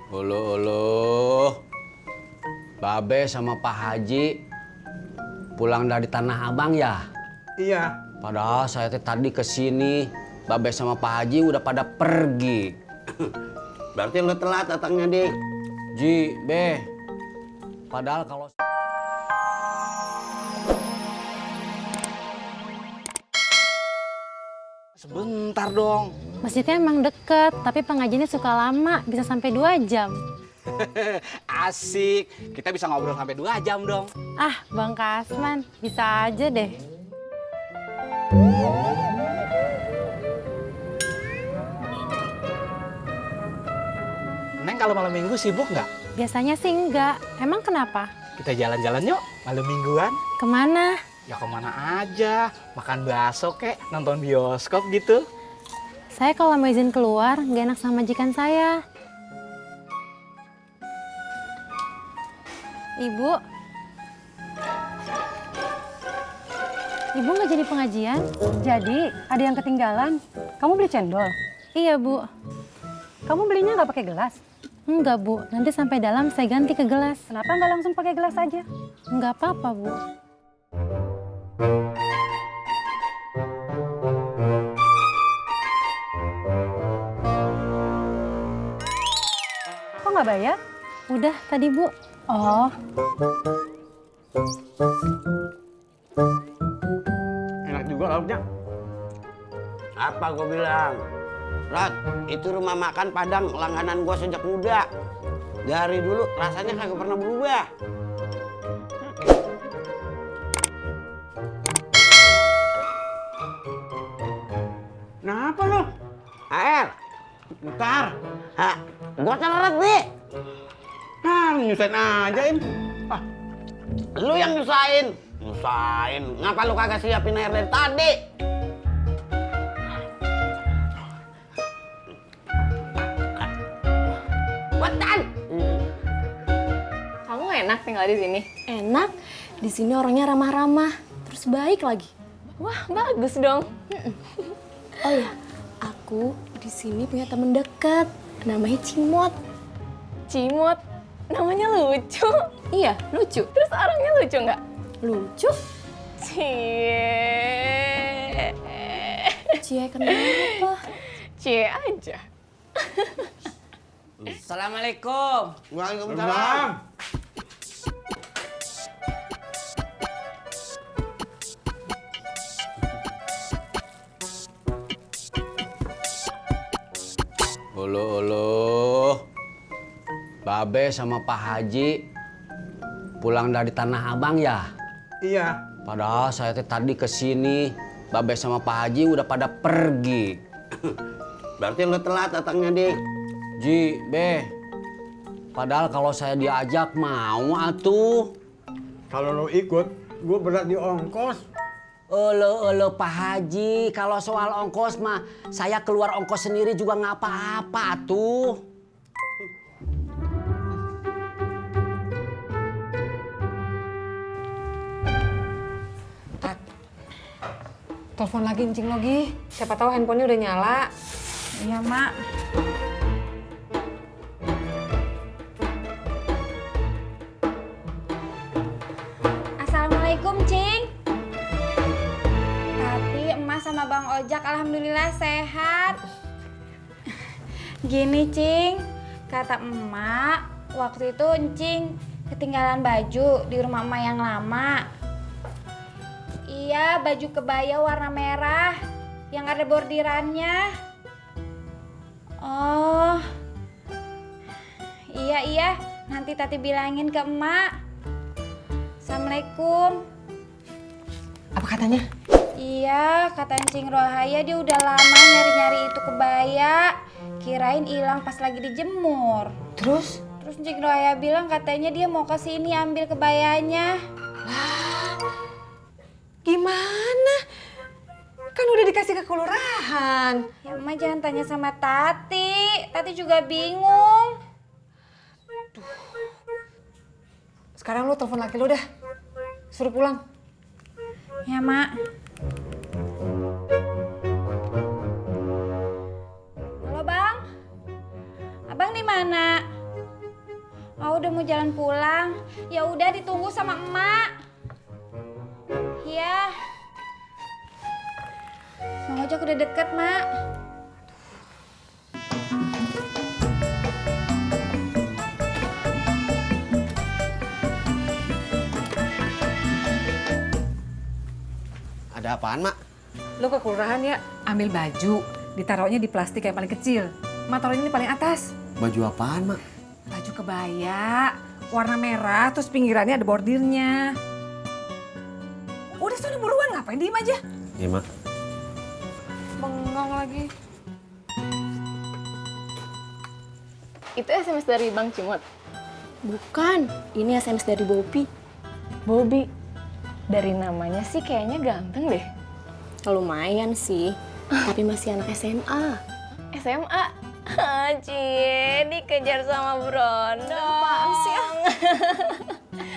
Uluh, Babe sama Pak Haji pulang dari Tanah Abang ya? Iya. Padahal saya tadi kesini, Babe sama Pak Haji udah pada pergi. Berarti lu telat datangnya, Dik. Ji, Be, padahal kalau... Sebentar dong. Masjidnya emang deket, tapi pengajiannya suka lama, bisa sampai 2 jam. Asik. Kita bisa ngobrol sampai 2 jam dong. Ah, Bang Kasman, bisa aja deh. Neng kalau malam minggu sibuk nggak? Biasanya sih enggak. Emang kenapa? Kita jalan-jalan yuk malam mingguan. Kemana? Ya kemana aja, makan bakso kek, nonton bioskop gitu. Saya kalau mau izin keluar, nggak enak sama majikan saya. Ibu? Ibu nggak jadi pengajian? Jadi, ada yang ketinggalan. Kamu beli cendol? Iya, Bu. Kamu belinya nggak pakai gelas? Enggak, Bu. Nanti sampai dalam saya ganti ke gelas. Kenapa nggak langsung pakai gelas aja? Enggak apa-apa, Bu. Kok nggak bayar? Udah tadi, Bu. Oh, Enak juga lauknya. Apa gue bilang? Rat, itu rumah makan Padang langganan gue sejak muda. Dari dulu rasanya kagak pernah berubah. Kenapa lo? Air, Bentar. ha, gue celeret nih. Nah, nyusahin aja, Im. Ah, Lu yang nyusahin. Nyusahin. Ngapa lu kagak siapin air dari tadi? Wetan. Kamu enak tinggal di sini? Enak, di sini orangnya ramah-ramah, terus baik lagi. Wah, bagus dong. Oh ya, aku di sini punya temen dekat, namanya Cimot. Cimot, namanya lucu. Iya, lucu. Terus orangnya lucu nggak? Lucu? Cie. Cie kenapa? Cie aja. Assalamualaikum. Waalaikumsalam. Uluh, Babe sama Pak Haji pulang dari Tanah Abang ya? iya. Padahal saya tadi kesini, Babe sama Pak Haji udah pada pergi. Berarti lu telat datangnya, Dik. Ji, Be, padahal kalau saya diajak mau atuh. Kalau lo ikut, gue berat di ongkos. Uluh, Pak Haji, kalau soal ongkos mah saya keluar ongkos sendiri juga nggak apa-apa atuh. Telepon lagi Encing Logi. Siapa tahu handphonenya udah nyala. iya Mak. Assalamualaikum, Cing. Tadi emas sama Bang Ojak alhamdulillah sehat. Gini, Cing. Kata emak, waktu itu Encing ketinggalan baju di rumah emak yang lama. Iya, baju kebaya warna merah yang ada bordirannya. Oh. Iya, nanti Tati bilangin ke emak. Assalamualaikum. Apa katanya? Iya, kata Encing Rohaya dia udah lama nyari-nyari itu kebaya. Kirain hilang pas lagi dijemur. Terus? Terus Encing Rohaya bilang katanya dia mau ke sini ambil kebayanya. Gimana? Kan udah dikasih ke kelurahan. Ya emak jangan tanya sama Tati. Tati juga bingung. Sekarang lu telepon laki lu dah. Suruh pulang. Ya, Mak. Halo, Bang. Abang di mana? Oh, udah mau jalan pulang. Ya udah ditunggu sama emak. Iya. Mang Ojak udah deket, Mak. Ada apaan, Mak? Lo ke kelurahan ya, ambil baju, ditaruhnya di plastik yang paling kecil. Mak taruhnya di paling atas. Baju apaan, Mak? Baju kebaya, warna merah, terus pinggirannya ada bordirnya. Udah sana buruan, ngapain diem aja? Iya, Mak. Bengong lagi. Itu SMS dari Bang Cimot. Bukan, ini SMS dari Bobby. Bobby. Dari namanya sih kayaknya ganteng deh. Lumayan sih, tapi masih anak SMA. SMA. Cie, dikejar sama Brondong. Apaan sih, ah?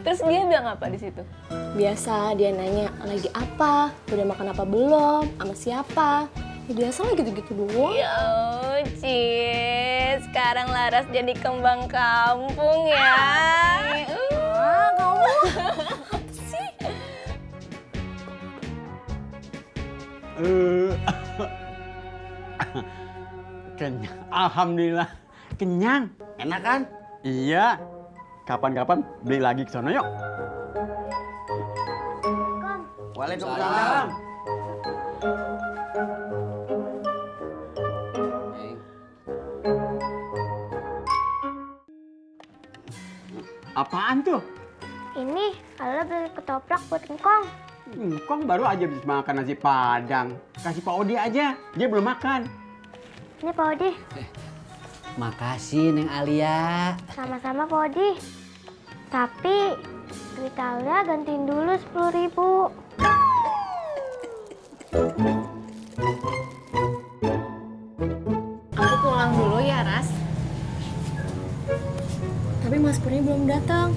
Terus dia bilang apa di situ? Biasa dia nanya lagi apa, udah makan apa belum, sama siapa. Ya biasa lah gitu-gitu doang. Ya, Cie, sekarang Laras jadi kembang kampung ya. Kamu Kenyang. Alhamdulillah kenyang. Enak kan? Iya. Kapan-kapan beli lagi ke sono yuk. Waalaikumsalam. Apaan tuh? Ini Ala beli ketoprak buat Engkong. Engkong baru aja habis makan nasi padang. Kasih Pak Odi aja, dia belum makan. Ini Pak Odi. Makasih Neng Alia. Sama-sama Pak Odi. Tapi duit Alia gantiin dulu 10.000. Aku pulang dulu ya, Ras. tapi Mas Purnya belum datang.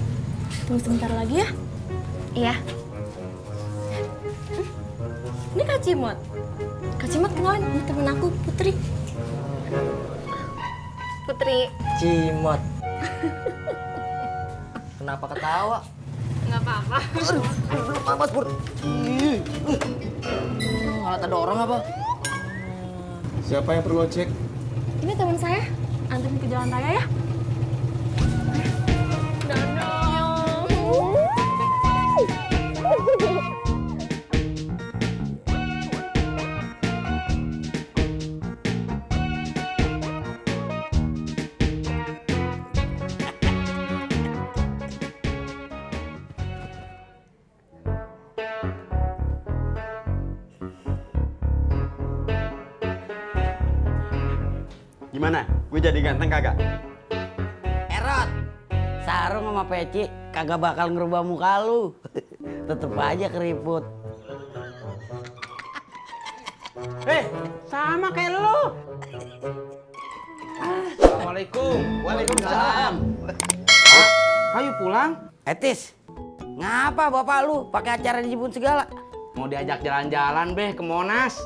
Tunggu sebentar lagi ya. Iya. Ini Kak Cimot. Kak Cimot kenalin, ini temen aku, Putri. Putri. Cimot. Kenapa ketawa? Nggak apa-apa. Aduh, Mas Pur. Malah ada orang apa? Siapa yang perlu cek? Ini teman saya. Anterin ke jalan raya ya. Gimana? Gue jadi ganteng kagak? Erot, sarung sama peci kagak bakal ngerubah muka lu. Tetep aja keriput. Sama kayak lu. Assalamualaikum. Waalaikumsalam. Ayo pulang. Etis, ngapa bapak lu pakai acara di Jepun segala? Mau diajak jalan-jalan beh ke Monas.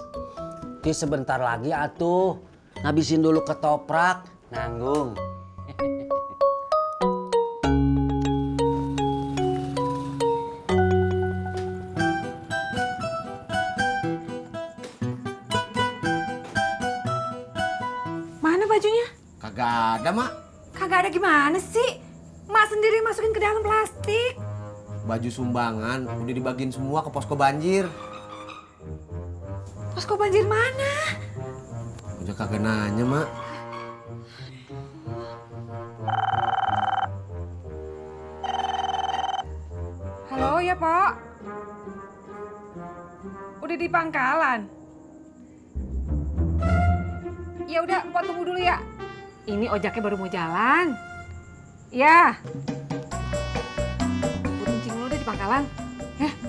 Ti sebentar lagi atuh. Ngabisin dulu ketoprak, nanggung. Mana bajunya? Kagak ada, Mak. Kagak ada gimana sih? Mak sendiri masukin ke dalam plastik. Baju sumbangan udah dibagiin semua ke posko banjir. Posko banjir mana? Udah kagak nanya, Mak. Halo ya, Pak. Udah di pangkalan. Ya udah, Mpok tunggu dulu ya. Ini ojaknya baru mau jalan. Ya. Buat encing lo udah di pangkalan.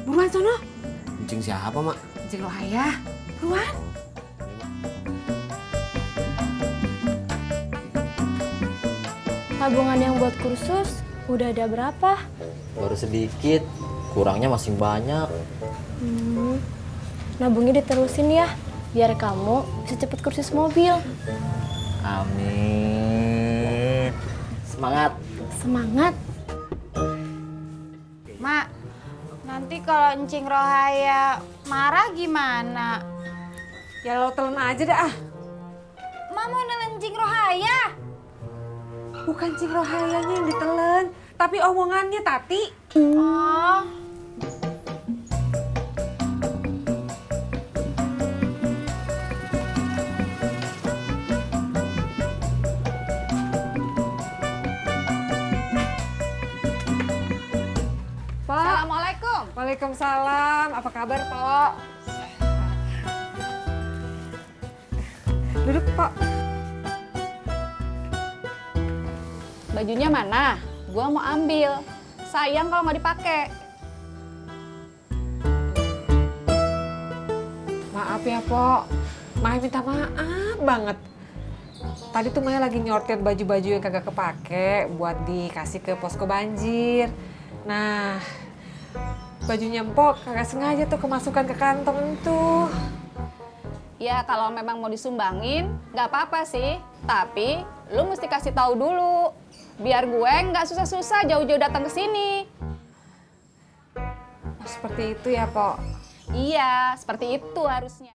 Buruan sono. Encing siapa, Mak? Encing lo ayah. Buruan. Tabungan yang buat kursus udah ada berapa? Baru sedikit, kurangnya masih banyak. Nabungnya diterusin ya, biar kamu bisa cepet kursus mobil. Amin. Semangat. Semangat. Mak, nanti kalau Encing Rohaya marah gimana? Ya lo telan aja dah. Mak mau nelen Encing Rohaya? Bukan Cing Rohayanya yang ditelen, tapi omongannya Tati. Oh. Pak. Assalamualaikum. Waalaikumsalam. Apa kabar, Pok? Duduk, Pok. Bajunya mana? Gua mau ambil. Sayang kalau nggak dipakai. Maaf ya, Pok. Maya minta maaf banget. Tadi tuh Maya lagi nyortir baju-baju yang kagak kepake buat dikasih ke posko banjir. Nah, bajunya Mpok kagak sengaja tuh kemasukan ke kantong tuh. Ya kalau memang mau disumbangin, nggak apa-apa sih. Tapi lu mesti kasih tahu dulu. Biar gue nggak susah-susah jauh-jauh datang ke sini. Oh, seperti itu ya, Pok. Iya, seperti itu harusnya.